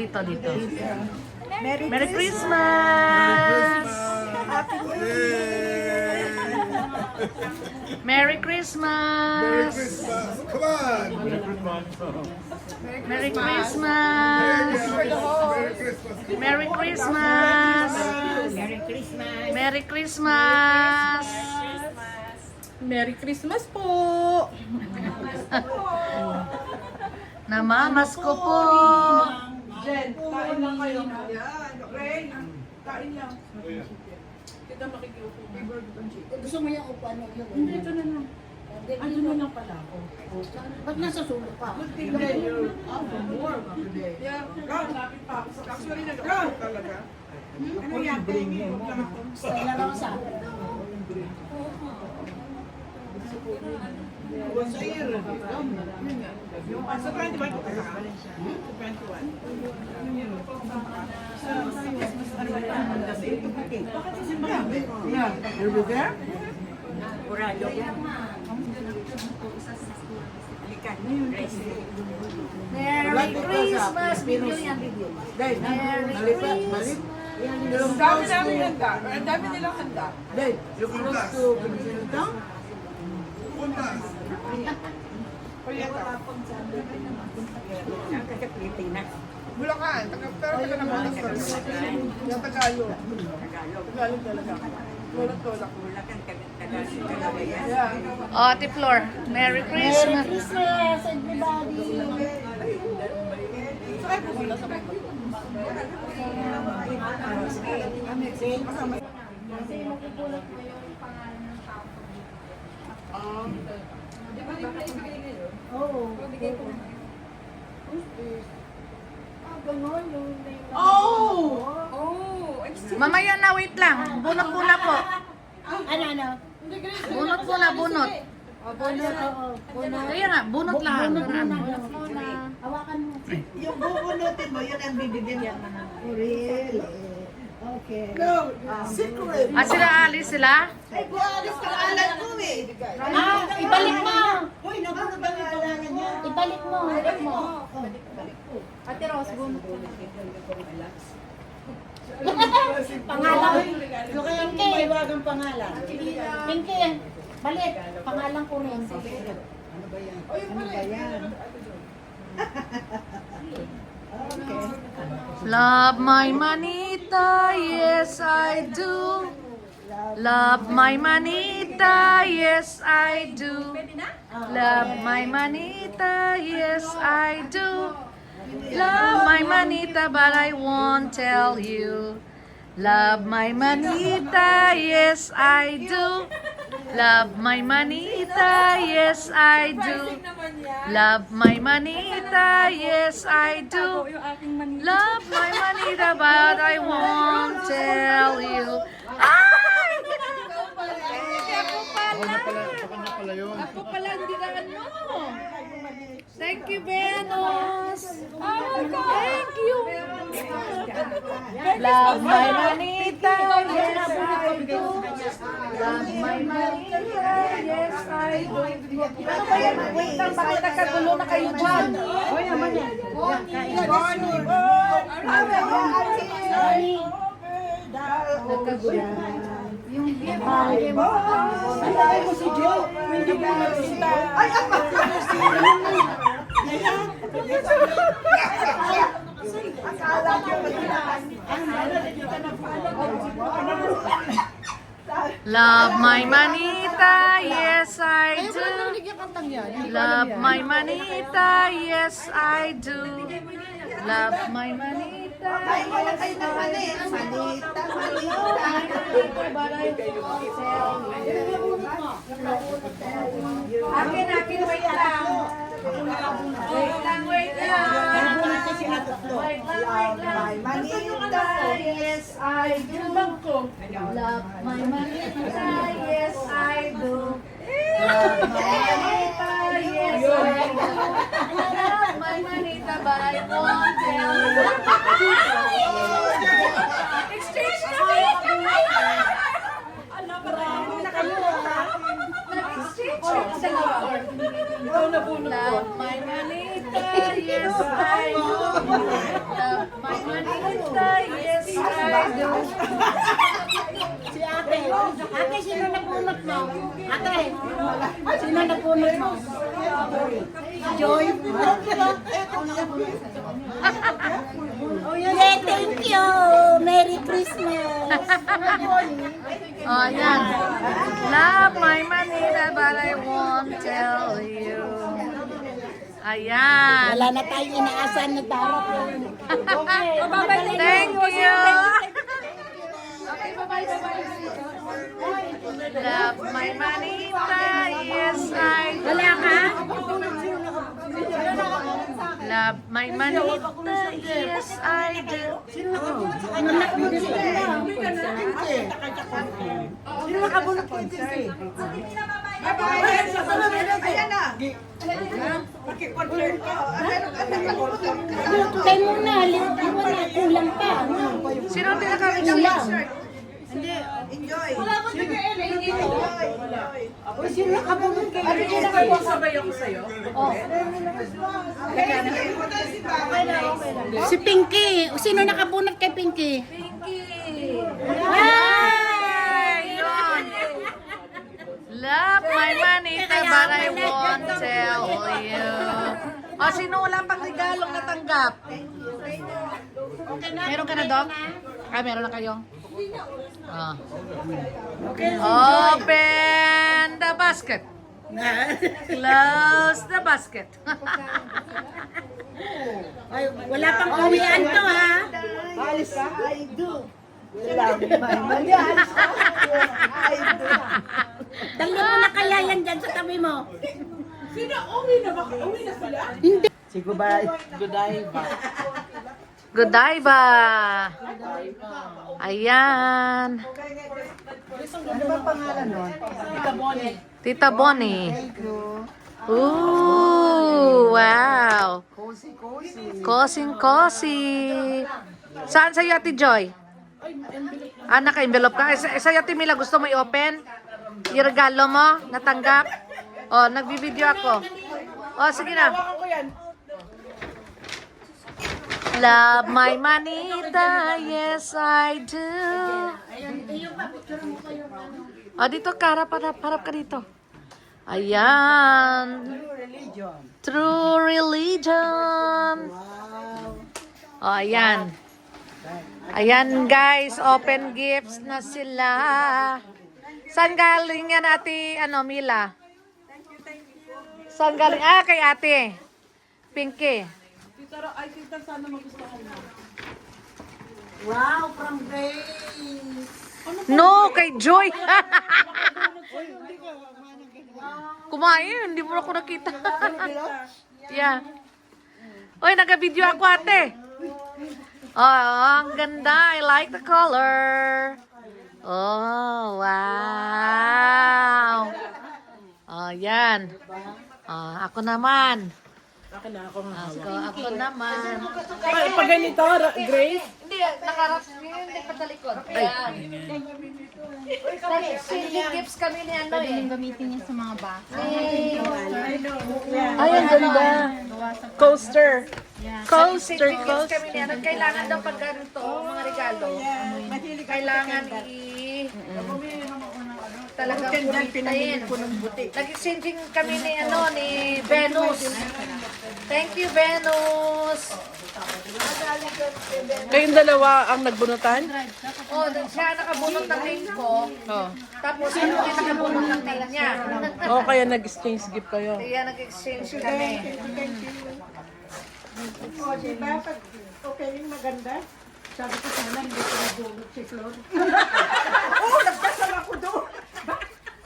Dito. Merry Christmas! Happy New Year! Merry Christmas! Come on! Merry Christmas! Merry Christmas! Merry Christmas! Merry Christmas po! Namamas ko po! Jen, kain lang kayo. Yan. Ray, kain lang. Kita makikiupo. Gusto mo yung upuan mo yun? Hindi, ito na lang. Ano na lang pala ako? Ba't nasa sulok pa? Good thing that you're warm today. Yeah. Lapit pa ako sa actually nag-ako talaga. Ano yan? Kailan ako sa Sa iyo. Sa 21 ko kaya. Sa 21. Bakit si Simba? Yeah. Are we there? Merry Christmas! Video yan, video. Merry Christmas! Ang dami namin handa. Ang dami nilang handa. Dave, you're close to Benito? Puntas! Bulacan. Pero taga naman ang yung Tagalog. Tagalog talaga. Tulak-tulak. Yeah. O, Ate Flor, Merry Christmas! Christmas, everybody! Saan po sila sa mga? Kasi magpupulot mo yung pangalan ng tao. Di ba ibigay ngayon? Oo. Bigay ko. Ganon yung name. Oh! Mamaya na, wait lang. Bunot muna po. Ano? Bunot muna, bunot. Bunot, oo. Bunot. Kaya nga, bunot lang. Bunot muna. Hawakan mo. Yung bubunutin mo, yun ang bibigyan mo. Really? Okay. No! Secret! Ah, sila Alice sila? Ay, buwalis ka alam ko eh. Ibalik mo! Hoy, nabunod ang alangan niya. Ibalik mo. Ate Rose, bunot ko. Pangalan. Yung kaya ang Pinky. iwagang pangalan. Pinky. Balik. Pangalan ko rin. Ano ba yan? O, yung pala. Ayan. Okay. Love my manita, yes I do. Love my manita, yes I do. Love my manita, yes I do. Love my manita, but I won't tell you. Love my manita, yes I do. Love my manita, yes I do. Love my manita, yes I do. Love my manita, but I won't tell you. Ay! Ako pala, hindi na ano. Thank you, Venus. Thank you. Love my manita, yes I do. Love my manita, yes I do. Ano ba yan? Wait lang, bakit nagkagulo na kayo dyan? Hoy, naman yan. Bonnie! Nagkagulo. Ay, mo si Joe. Hindi mo magsinta. Ay, apa! Akala ko Love my manita, yes I do. Love my manita, yes I do. Love my manita, Ay, wala yes kayo na I mali. do. Manita, But I won't tell you. Akin, wait lang. Wait lang. Nabunod ko si Ato Flo. Wait lang. Manita, Yes, I do. Love my manita, yes, I do. Love my manita, yes, I do. Love my manita, but I won't tell you. Exchange kami! Love my manita, yes, I do. Love do. Si ate. Ate, sino napunot mo? Ate, sino napunot mo? Joy. Yeah, thank you. Merry Christmas. Oh, yan. Love my Manila, but I won't tell you. Ayan. Wala na tayong inaasahan na darating. Thank you. Love my Manita, yes I do. Wala ka? Love my Manita, yes I do. Sino nakabulot ko ito? Ayan na. Paki-concert ka. Tayo muna, wala, kulang pa. Sino ang pinaka-rich Kulang. Enjoy. Sino nakabulot kayo? Sabay ako sa'yo. Si Pinky. Sino nakabunot kay Pinky? Ayun. Love my Manita, but I won't tell you. O, sino wala pang regalong natanggap? Meron ka na, Doc? Ah, meron na kayo? Ah. Open the basket. Close the basket. Ay, wala pang uwian to ha. Alis ka? I do. Love my money. Alis ka? I do. Dali mo na kaya yan dyan sa tabi mo. Sino? Uwi na ba? Uwi na sila? Hindi. Sige ba? Goodbye ba? Good day ba? Ayan. Ano ba pangalan nun? Tita Bonnie. Thank you. Ooh, wow. Cozy, cozy. Kosing-kosi. Saan sa'yo, Ate Joy? Ah, naka-envelope ka. Sa'yo, Ate Mila, gusto mo i-open? Yung regalo mo, natanggap? Oh, nagbibideo ako. Oh, sige na. Love my Manita, yes I do. Oh, dito ka, harap ka dito. Ayan. Religion. True religion. Wow. Oh, ayan. Ayan guys, open gifts na sila. Saan galing yan, Ate, Mila? Saan galing? Ah, kay Ate Pinky. Tita, sana magustuhan mo. Wow, from Grace. No, kay Joy. Kumain, hindi mo ako nakita. Yeah. Oy, nag-video ako, Ate. Oh, ang ganda. I like the color. Oh, wow. Oh, yan. Oh, ako naman. Akin na ako nga. Ako naman. Pag ganito, Grace? Hindi, nakarap. Hindi pa sa likod. Ayan. Silly gifts kami ni ano eh. Gamitin niya sa mga bata. Ay, ang ganda. Coaster. Coaster, coaster. Kami ni ano. Kailangan daw pag ganito, mga regalo. Kailangan talagang pulitain. Nag-exchanging kami ni ni Venus. Thank you, Venus. Kayong dalawa ang nagbunutan? Oh, siya nakabunot ng name ko. Oo. Tapos ano din nakabunot ng name niya. Oh, kaya nag-exchange gift kayo. Kaya nag-exchange kami. O, diba? Pag opening maganda. Sabi ko sana hindi ko nabulot si Flor. Oo, nagpasal ako doon.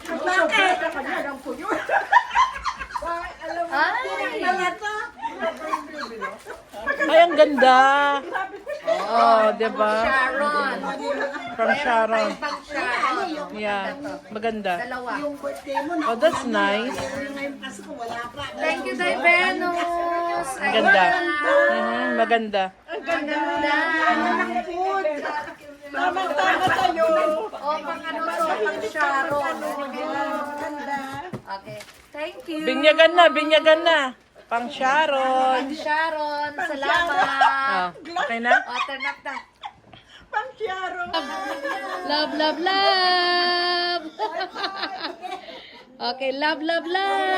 Bakit? Nakagalang ko yun. Alam mo, nalata. Ay, ang ganda. Oh, diba? Sharon. From Sharon. Pang Sharon. Yeah, maganda. Dalawa. Yung birthday mo na. Oh, that's nice. Ngayon Pasko, wala pa. Thank you, Day Venus. Maganda. Maganda. Ang ganda. Tama-tama tayo. O, pang ano to, pang Sharon. Ganda. Okay. Thank you. Binyagan na. Pang Sharon. Pang Sharon. Oh, Salamat. okay na? O, turn up na. Pansyaro. Love, love, love. Okay, love, love, love.